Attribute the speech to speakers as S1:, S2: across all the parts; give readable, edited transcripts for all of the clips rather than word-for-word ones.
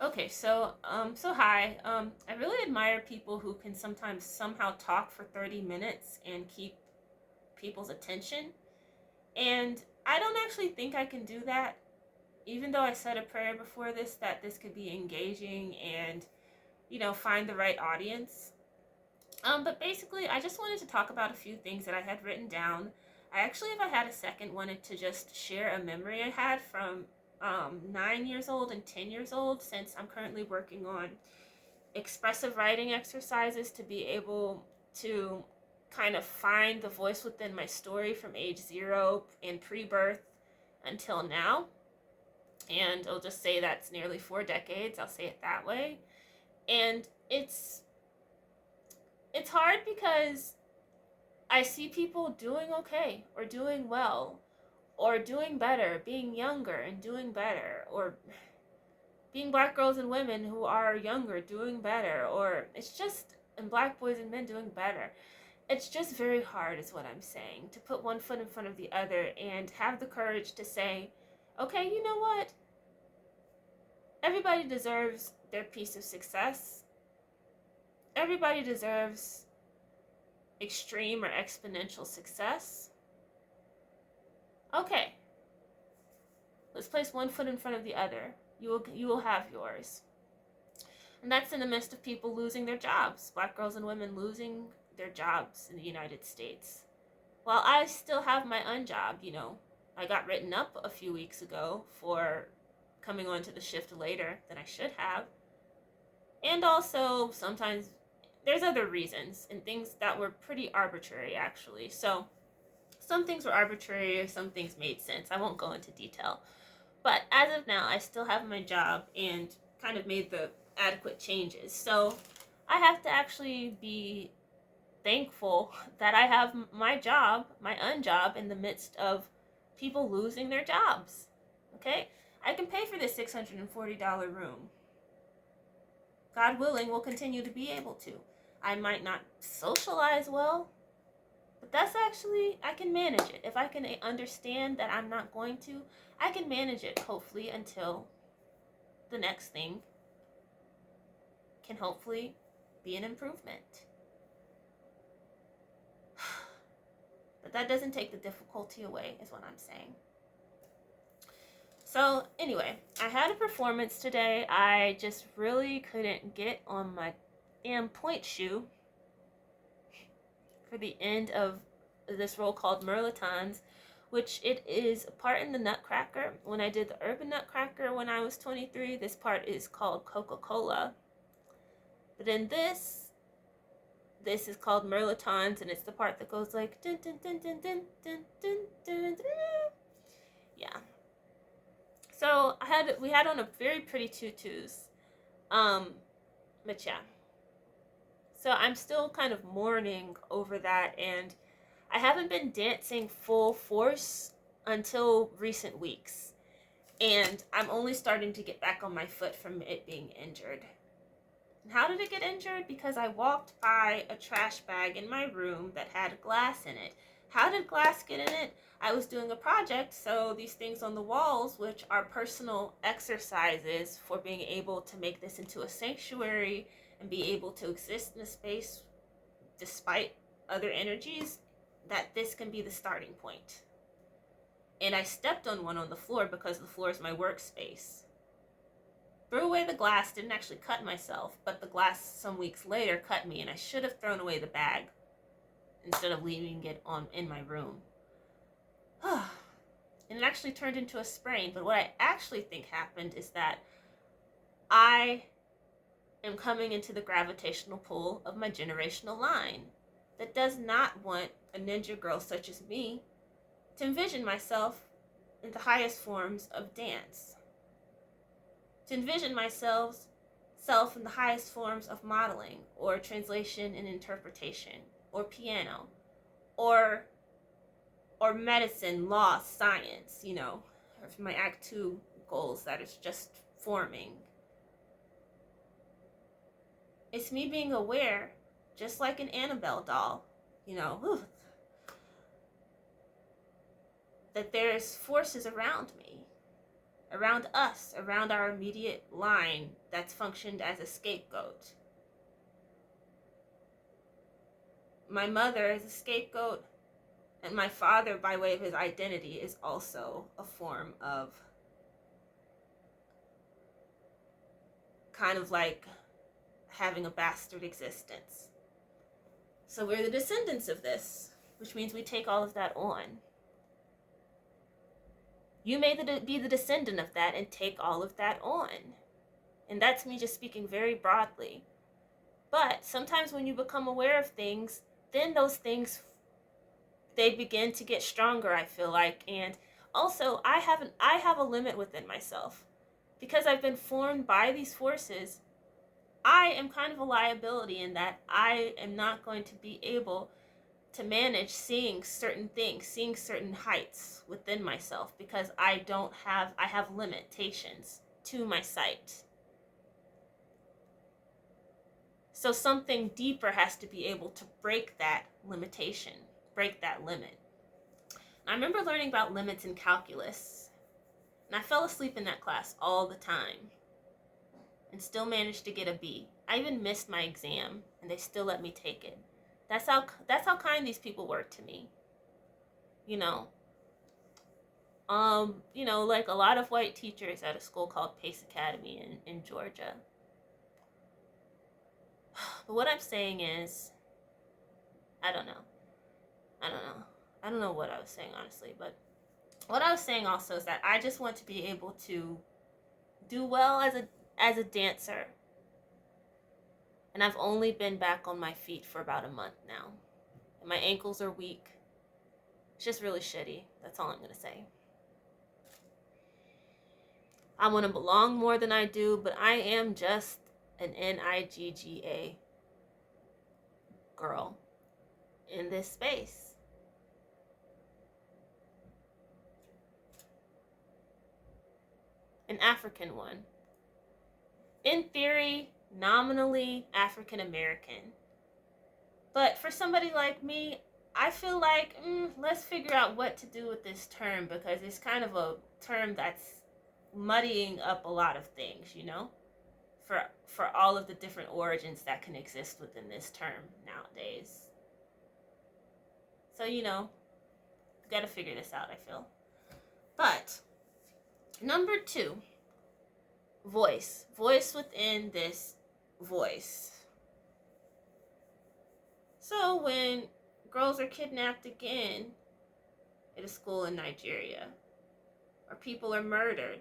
S1: Okay, so hi. I really admire people who can sometimes somehow talk for 30 minutes and keep people's attention. And I don't actually think I can do that, even though I said a prayer before this that this could be engaging and, find the right audience. But basically, I just wanted to talk about a few things that I had written down. I actually, if I had a second, wanted to just share a memory I had from 9 years old and 10 years old, since I'm currently working on expressive writing exercises to be able to kind of find the voice within my story from age 0 and pre-birth until now. And I'll just say that's nearly 4 decades. I'll say it that way. And it's hard because I see people doing okay or doing well or doing better, being younger and doing better, or being black girls and women who are younger doing better, or it's just, and black boys and men doing better. It's just very hard, is what I'm saying, to put one foot in front of the other and have the courage to say, okay, you know what? Everybody deserves their piece of success. Everybody deserves extreme or exponential success. Okay, let's place one foot in front of the other. You will have yours. And that's in the midst of people losing their jobs, black girls and women losing their jobs in the United States. While I still have my unjob, I got written up a few weeks ago for coming onto the shift later than I should have. And also, sometimes there's other reasons and things that were pretty arbitrary, actually. So, some things were arbitrary, some things made sense. I won't go into detail. But as of now, I still have my job and kind of made the adequate changes. So, I have to actually be thankful that I have my job, my unjob, in the midst of people losing their jobs. Okay? I can pay for this $640 room. God willing, we'll continue to be able to. I might not socialize well, but that's actually, I can manage it. If I can understand that I'm not going to, I can manage it, hopefully, until the next thing can hopefully be an improvement. But that doesn't take the difficulty away, is what I'm saying. So, anyway, I had a performance today. I just really couldn't get on my damn point shoe for the end of this role called Merlotons, which it is a part in the Nutcracker. When I did the Urban Nutcracker when I was 23, this part is called Coca-Cola. But in this is called Merlotons, and it's the part that goes like dun dun dun dun dun dun dun dun dun. Yeah. So we had on a very pretty tutus. But yeah. So I'm still kind of mourning over that, and I haven't been dancing full force until recent weeks. And I'm only starting to get back on my foot from it being injured. And how did it get injured? Because I walked by a trash bag in my room that had glass in it. How did glass get in it? I was doing a project, so these things on the walls, which are personal exercises for being able to make this into a sanctuary and be able to exist in a space despite other energies, that this can be the starting point. And I stepped on one on the floor because the floor is my workspace. Threw away the glass, didn't actually cut myself, but the glass some weeks later cut me, and I should have thrown away the bag instead of leaving it on in my room. And it actually turned into a sprain, but what I actually think happened is that I am coming into the gravitational pull of my generational line that does not want a ninja girl such as me to envision myself in the highest forms of dance, to envision myself in the highest forms of modeling or translation and interpretation or piano or medicine, law, science, my Act 2 goals that it's just forming. It's me being aware, just like an Annabelle doll, that there's forces around me, around us, around our immediate line that's functioned as a scapegoat. My mother is a scapegoat, and my father, by way of his identity, is also a form of kind of like having a bastard existence. So we're the descendants of this, which means we take all of that on. You may be the descendant of that and take all of that on. And that's me just speaking very broadly. But sometimes when you become aware of things, then those things, they begin to get stronger, I feel like. And also, I have a limit within myself. Because I've been formed by these forces, I am kind of a liability in that I am not going to be able to manage seeing certain things, seeing certain heights within myself, because I have limitations to my sight. So something deeper has to be able to break that limitation, break that limit. I remember learning about limits in calculus, and I fell asleep in that class all the time and still managed to get a B. I even missed my exam, and they still let me take it. That's how kind these people were to me. You know, like a lot of white teachers at a school called Pace Academy in Georgia. But what I'm saying is, I don't know what I was saying, honestly, but what I was saying also is that I just want to be able to do well as a dancer. And I've only been back on my feet for about a month now. And my ankles are weak. It's just really shitty. That's all I'm going to say. I want to belong more than I do, but I am just an NIGGA girl in this space. An African one. In theory, nominally African American. But for somebody like me, I feel like, let's figure out what to do with this term, because it's kind of a term that's muddying up a lot of things, for all of the different origins that can exist within this term nowadays. So, we got to figure this out, I feel. But number 2, voice within this voice. So when girls are kidnapped again at a school in Nigeria, or people are murdered,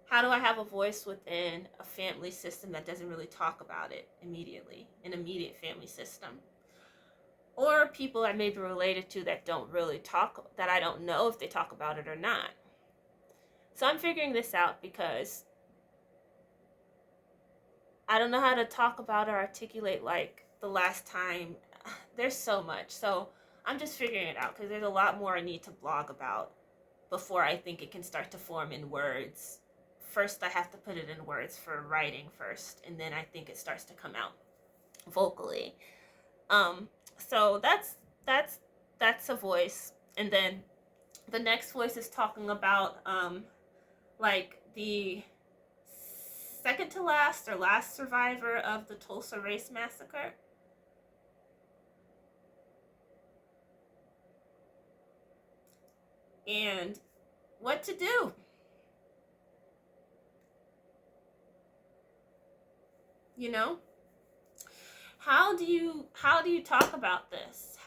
S1: how do I have a voice within a family system that doesn't really talk about it immediately, an immediate family system? Or people I may be related to that don't really talk, that I don't know if they talk about it or not. So I'm figuring this out because I don't know how to talk about or articulate like the last time. There's so much. So I'm just figuring it out because there's a lot more I need to blog about before I think it can start to form in words. First, I have to put it in words for writing first, and then I think it starts to come out vocally. So that's a voice. And then the next voice is talking about like the second to last or last survivor of the Tulsa Race Massacre. And what to do. How do you talk about this?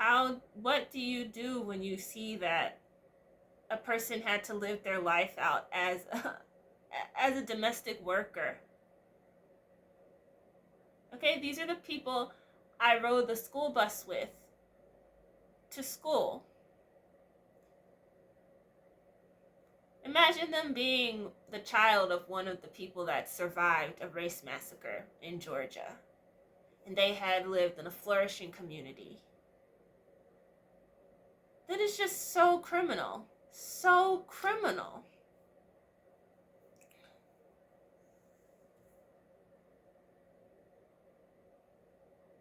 S1: What do you do when you see that a person had to live their life out as a domestic worker? Okay, these are the people I rode the school bus with to school. Imagine them being the child of one of the people that survived a race massacre in Georgia, and they had lived in a flourishing community. That is just so criminal. So criminal.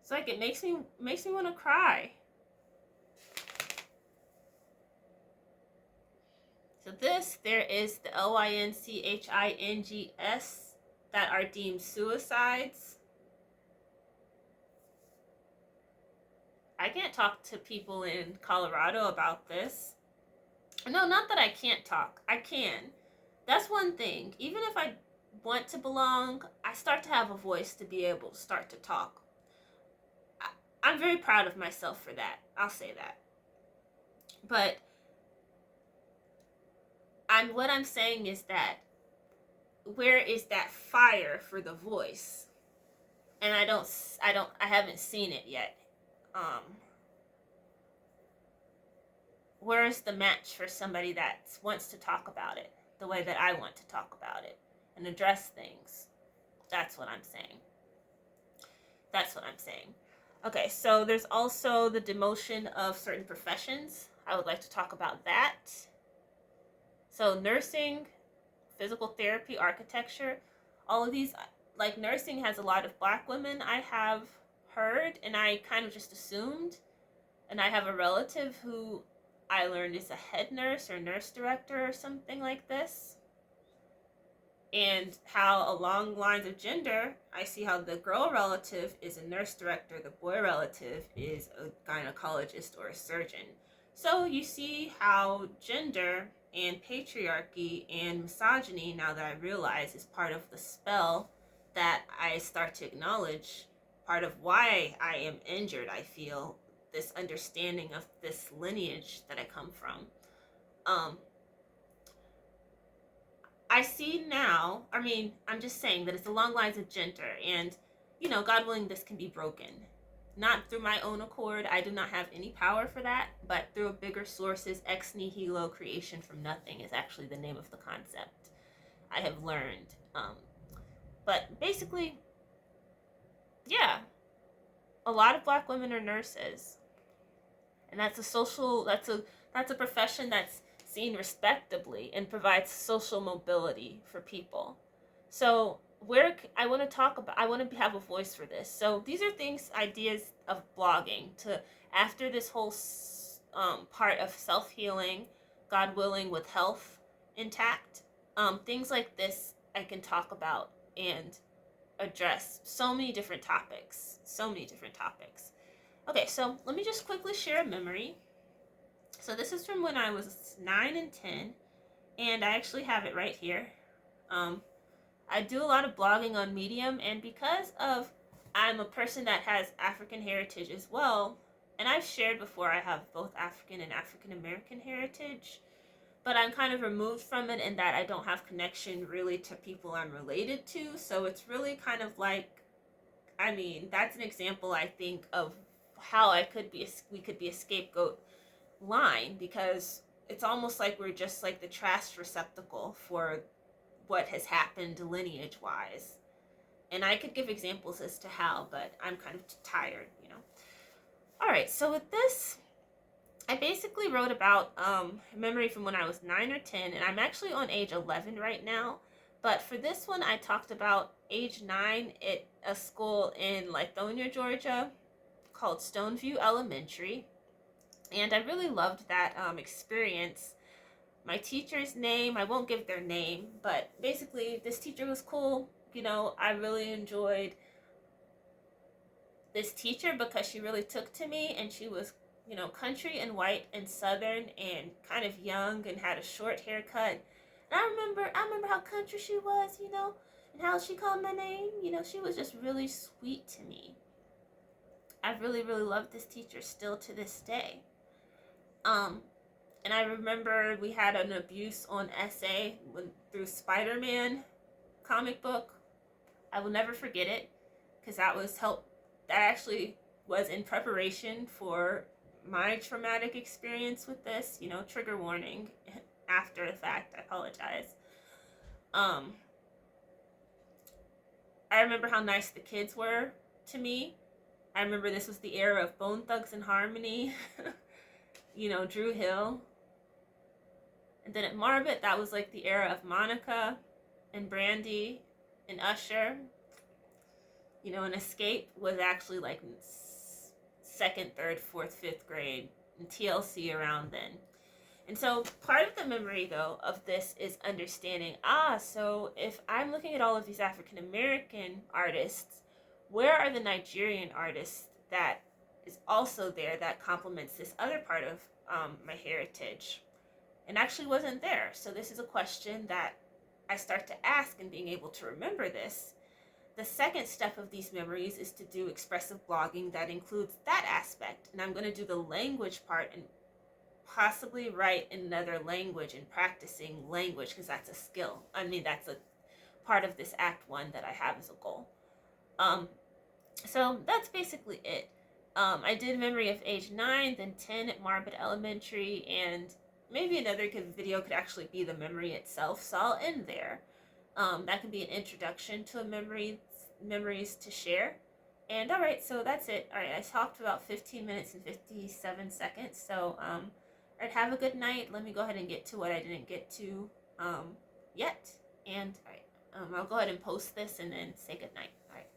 S1: It's like it makes me want to cry. So there is the lynchings that are deemed suicides. I can't talk to people in Colorado about this. No, not that I can't talk. I can. That's one thing. Even if I want to belong, I start to have a voice to be able to start to talk. I'm very proud of myself for that. I'll say that. But what I'm saying is that where is that fire for the voice? And I haven't seen it yet. Where's the match for somebody that wants to talk about it the way that I want to talk about it and address things? That's what I'm saying. Okay, so there's also the demotion of certain professions. I would like to talk about that. So nursing, physical therapy, architecture, all of these, like nursing has a lot of black women, I have heard, and I kind of just assumed. And I have a relative who I learned is a head nurse or nurse director or something like this. And how along lines of gender, I see how the girl relative is a nurse director, the boy relative is a gynecologist or a surgeon. So you see how gender and patriarchy and misogyny, now that I realize, is part of the spell that I start to acknowledge, part of why I am injured, I feel, this understanding of this lineage that I come from. I see now, I'm just saying that it's along lines of gender, and, God willing, this can be broken. Not through my own accord, I do not have any power for that, but through a bigger sources, ex nihilo, creation from nothing is actually the name of the concept I have learned. But basically, yeah, a lot of black women are nurses. And that's a profession that's seen respectably and provides social mobility for people. So I want to have a voice for this. So these are ideas of blogging to, after this whole part of self-healing, God willing, with health intact, things like this I can talk about and address so many different topics. Okay, so let me just quickly share a memory. So this is from when I was 9 and 10, and I actually have it right here. I do a lot of blogging on Medium, and because of I'm a person that has African heritage as well, and I've shared before I have both African and African American heritage, but I'm kind of removed from it in that I don't have connection really to people I'm related to, so it's really kind of like, that's an example, I think, of how we could be a scapegoat line, because it's almost like we're just like the trash receptacle for what has happened lineage wise. And I could give examples as to how, but I'm kind of tired. All right, so with this, I basically wrote about a memory from when I was 9 or 10, and I'm actually on age 11 right now. But for this one, I talked about age 9 at a school in Lithonia, Georgia, called Stoneview Elementary. And I really loved that experience. My teacher's name, I won't give their name, but basically this teacher was cool. I really enjoyed this teacher because she really took to me, and she was, country and white and southern and kind of young and had a short haircut. And I remember how country she was, and how she called my name. She was just really sweet to me. I really, really love this teacher still to this day. And I remember we had an abuse on essay through Spider-Man comic book. I will never forget it, because that actually was in preparation for my traumatic experience with this. Trigger warning after the fact. I apologize. I remember how nice the kids were to me. I remember this was the era of Bone Thugs and Harmony. Drew Hill. And then at Marbet, that was like the era of Monica and Brandy and Usher. And Escape was actually like 2nd, 3rd, 4th, 5th grade, and TLC around then. And so part of the memory, though, of this is understanding, so if I'm looking at all of these African American artists, where are the Nigerian artists that is also there that complements this other part of my heritage? And actually wasn't there. So this is a question that I start to ask, and being able to remember this. The second step of these memories is to do expressive blogging that includes that aspect. And I'm going to do the language part and possibly write in another language and practicing language, because that's a skill. I mean, that's a part of this Act 1 that I have as a goal. So that's basically it. I did Memory of Age 9, then 10 at Marbut Elementary, and maybe another video could actually be the memory itself, so I'll end there. That can be an introduction to a memories to share. And all right, so that's it. All right, I talked about 15 minutes and 57 seconds. So, all right, have a good night. Let me go ahead and get to what I didn't get to yet. And all right, I'll go ahead and post this and then say good night. All right.